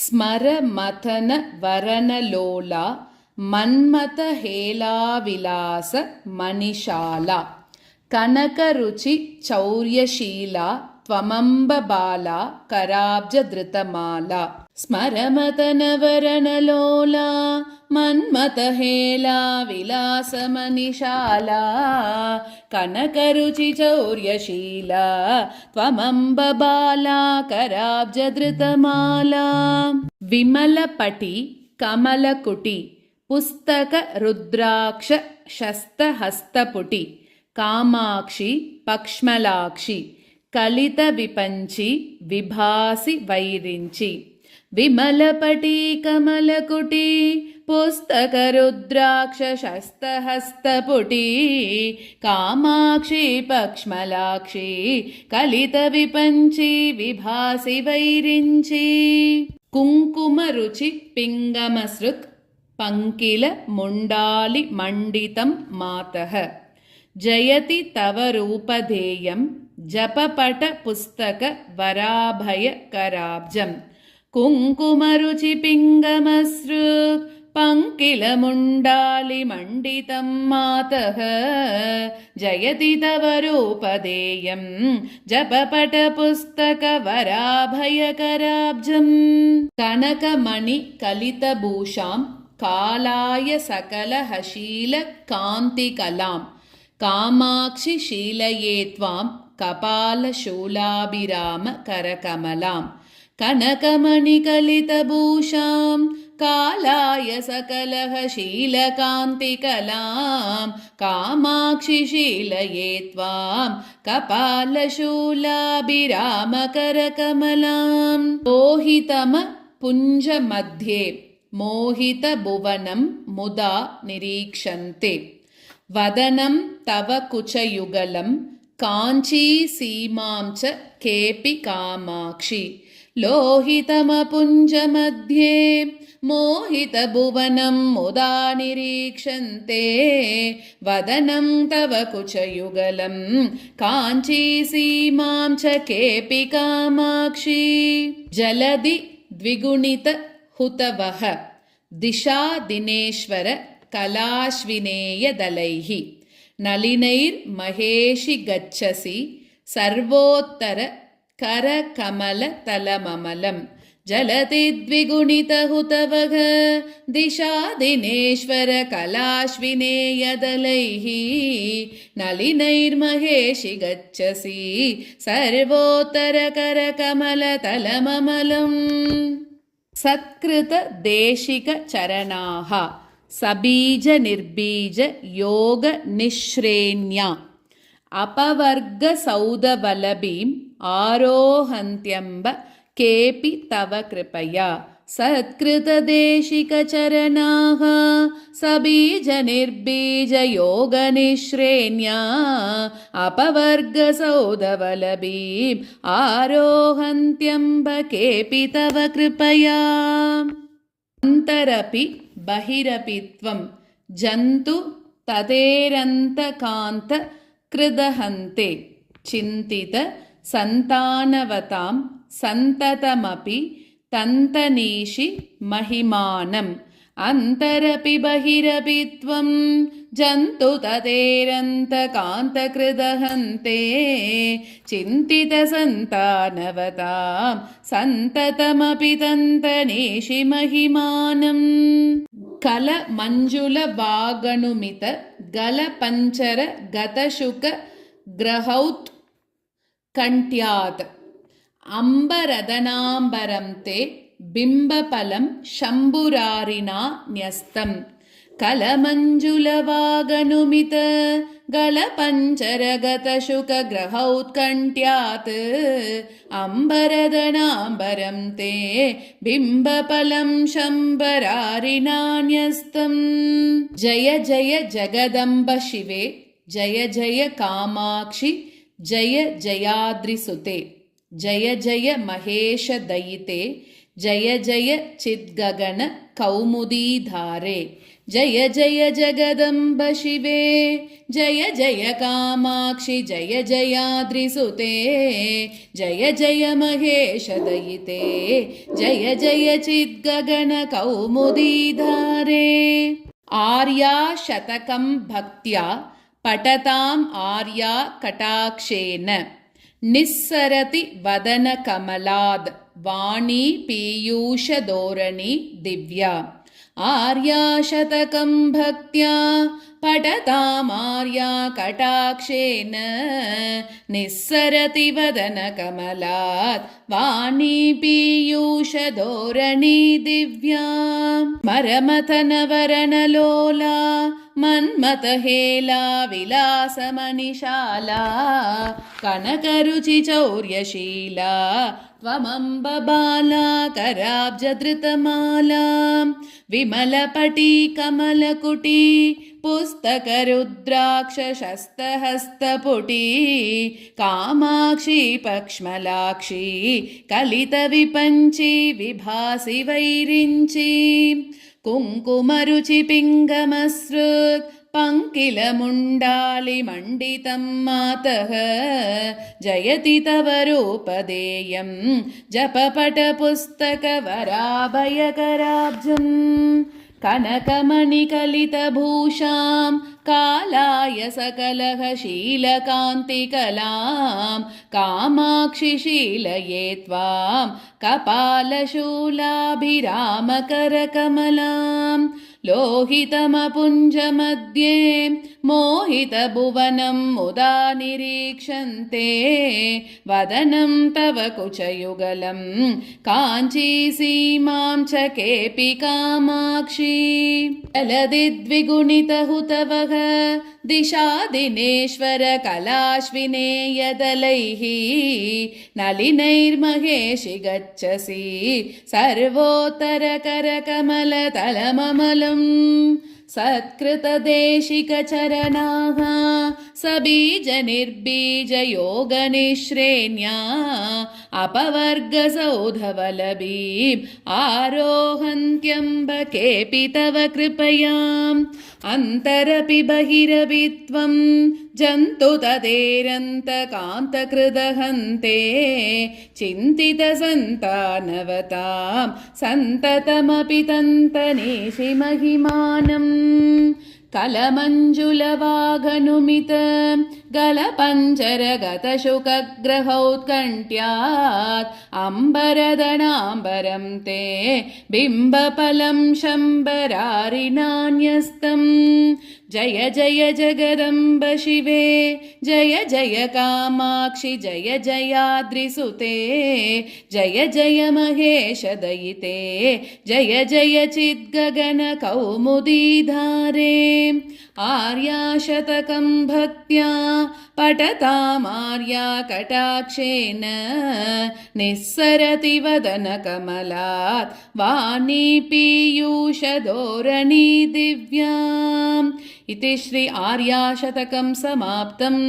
స్మర మథన వరణలోలా మన్మథ హేళావిలాస మణిశాల కనకరుచి చౌర్యశీలా త్వమంబ బాలా కరాబ్జధృతమాల స్మరమతనవరణలోలా మన్మథహేళా విలాసమణిశాలా కనకరుచి చౌర్యశీలా త్వమంబ బాలా కరాబ్జధృతమాలా విమలపటి కమలకుటి పుస్తక రుద్రాక్ష శస్తహస్తపుటి కామాక్షి పక్ష్మలాక్షి కలిత విపంచి విభాసి వైరించి విమలపటి కమలకుటి పుస్తక రుద్రాక్ష శస్తహస్తపుటి కామాక్షి పక్ష్మలాక్షి కలిత విపంచి విభాసి వైరించి కుంకుమ రుచి పింగమసృక్ పంకిల ముండాలి మండితం మాతః జయతి తవ రూపధేయం జపపట పుస్తక వరాభయ కరాబ్జం కుంకుమరుచి పింగమసృక్ పంకిల ముండాలి మండితం మాతః జయతి తవ రూపధేయం జపపట పుస్తక వరాభయ కరాబ్జం కనకమణి కలితభూషాం కాలాయ సకల హశీల కాంతికలాం కామాక్షి శీలయే త్వాం కపాల శూలాభిరామ కరకమలాం కనకమణి కలితభూషాం కాలాయ సకల హశీలకాంతికలాం కామాక్షి శీలయే త్వాం కపాల శూలాభిరామ కరకమలాం మోహితమ పుంజ మధ్యే మోహిత భువనం ముదా నిరీక్షంతే వదనం తవ కుచయుగలం కాంచీ సీమాం చ కేపి కామాక్షి లోహితమపుంజ మధ్యే మోహిత భువనం ముదా నిరీక్షంతే వదనం తవ కుచయుగలం కాంచీ సీమాం చ కేపి కామాక్షి జలది ద్విగుణిత హుతవః దిశా దినేశ్వర కళాశ్వినేయదలైః నళినైర్మహేషి గచ్చసి సర్వోత్తర కరకమలతలమమలం జలతి ద్విగుణితహుతవః దిశా దినేశ్వర కళాశ్వినేయదలైః నళినైర్మహేషి గచ్చసి సర్వోత్తర కరకమలతలమమలం సత్కృత దేశిక చరణాః సబీజ నిర్బీజ యోగ నిశ్రేణ్యా అపవర్గ సౌదవలభీం ఆరోహంత్యంబ కేపి తవ కృపయా సత్కృత దేశిక చరణాః సబీజ నిర్బీజ యోగ నిశ్రేణ్యా అపవర్గ సౌదవలభీం ఆరోహంత్యంబ కేపి తవ కృపయా అంతరపి బహిరపి త్వం జంతు తదేరంతకాంత కృదహంతే చింతిత సంతానవతాం సంతతమపి తంతనీషి మహిమానం అంతరపి బహిరపి త్వం జంతు తదేరంతకాంత కృదహంతే చింతిత సంతానవతాం సంతతమపి తంతనేషి మహిమానం కల మంజుల వాగణుమిత గల పంచర గతశుక గ్రహౌత్ కంట్యాత్ అంబరదనాంబరం తే బింబఫలం శంభురారిణా న్యస్తం కలమంజులవాగనుమిత గళపంచరగతశుక గ్రహౌత్కంఠ్యాత్ అంబరదనాంబరం తే బింబఫలం శంభరారిణాన్యస్తం జయ జయ జగదంబ శివే జయ జయ కామాక్షి జయ జయాద్రిసుతే జయ జయ మహేష దయితే జయ జయ చిద్గగన కౌముదీధారే जय जय जगदम्ब शिवे जय जय कामाक्षि जय जयाद्रिसुते जय जय महेश दयिते जय जय चिद्गगन कौमुदीधारे आर्या शतकं भक्त्या पठताम् आर्या कटाक्षेन निस्सरति वदनकमलाद् वाणी पीयूषधोरणी दिव्या आर्या शतकं भक्त्या पठतामार्या कटाक्षेन निस्सरति वदनकमलात् वाणी पीयूषधोरणी दिव्या मरमथनवरणलोला मन्मथहेला विलासमणिशाला कनकरुचिचौर्यशीला त्वमम्ब बाला कराब्जधृतमाला विमलपटी कमलकुटी पुस्तकरुद्राक्षशस्तहस्तपुटी कामाक्षी पक्ष्मलाक्षी कलितविपञ्ची विभासि वैरिञ्ची कुङ्कुमरुचिपिङ्गमसृक् पङ्किलमुण्डालिमण्डितं मातः जयति तव रूपदेयं जपपटपुस्तकवराभयकराब्जम् कनकमणिकलितभूषां कालाय सकलः शीलकान्तिकलां कामाक्षि शीलये त्वां कपालशूलाभिरामकरकमलां लोहितमपुञ्जमध्ये मोहितभुवनं मुदा निरीक्षन्ते वदनं तव कुचयुगलं काञ्चीसीमां च केऽपि कामाक्षि जलदिद्विगुणितहुतवः दिशादिनेश्वर कलाश्विनेयदलैः नलिनैर्महेशि गच्छसि सर्वोत्तरकरकमलतलममलम् सत्कृतदेशिकचरणाः सबीजनिर्बीजयोगनिःश्रेण्या अपवर्गसौधवलभीम् आरोहन्त्यम्ब केऽपि तव कृपयाम् अन्तरपि बहिरपि त्वं जन्तुततेरन्तकान्तकृदहन्ते चिन्तितसन्तानवतां सन्ततमपि तन्तनेषि महिमानम् कलमञ्जुलवाघनुमित गलपञ्जरगतशुकग्रहौत्कण्ठ्यात् अम्बरदनाम्बरं ते बिम्बफलं शम्बरारिणान्यस्तम् जय जय जगदम्ब शिवे जय जय कामाक्षि जय जयाद्रिसुते जय जय महेश दयिते जय जय चिद्गगन कौमुदीधारे आर्या शतकं भक्त्या पठतामार्या कटाक्षेन निस्सरति वदनकमलात् वाणी पीयूषधोरणी दिव्याम् इति श्री आर्याशतकं समाप्तम्।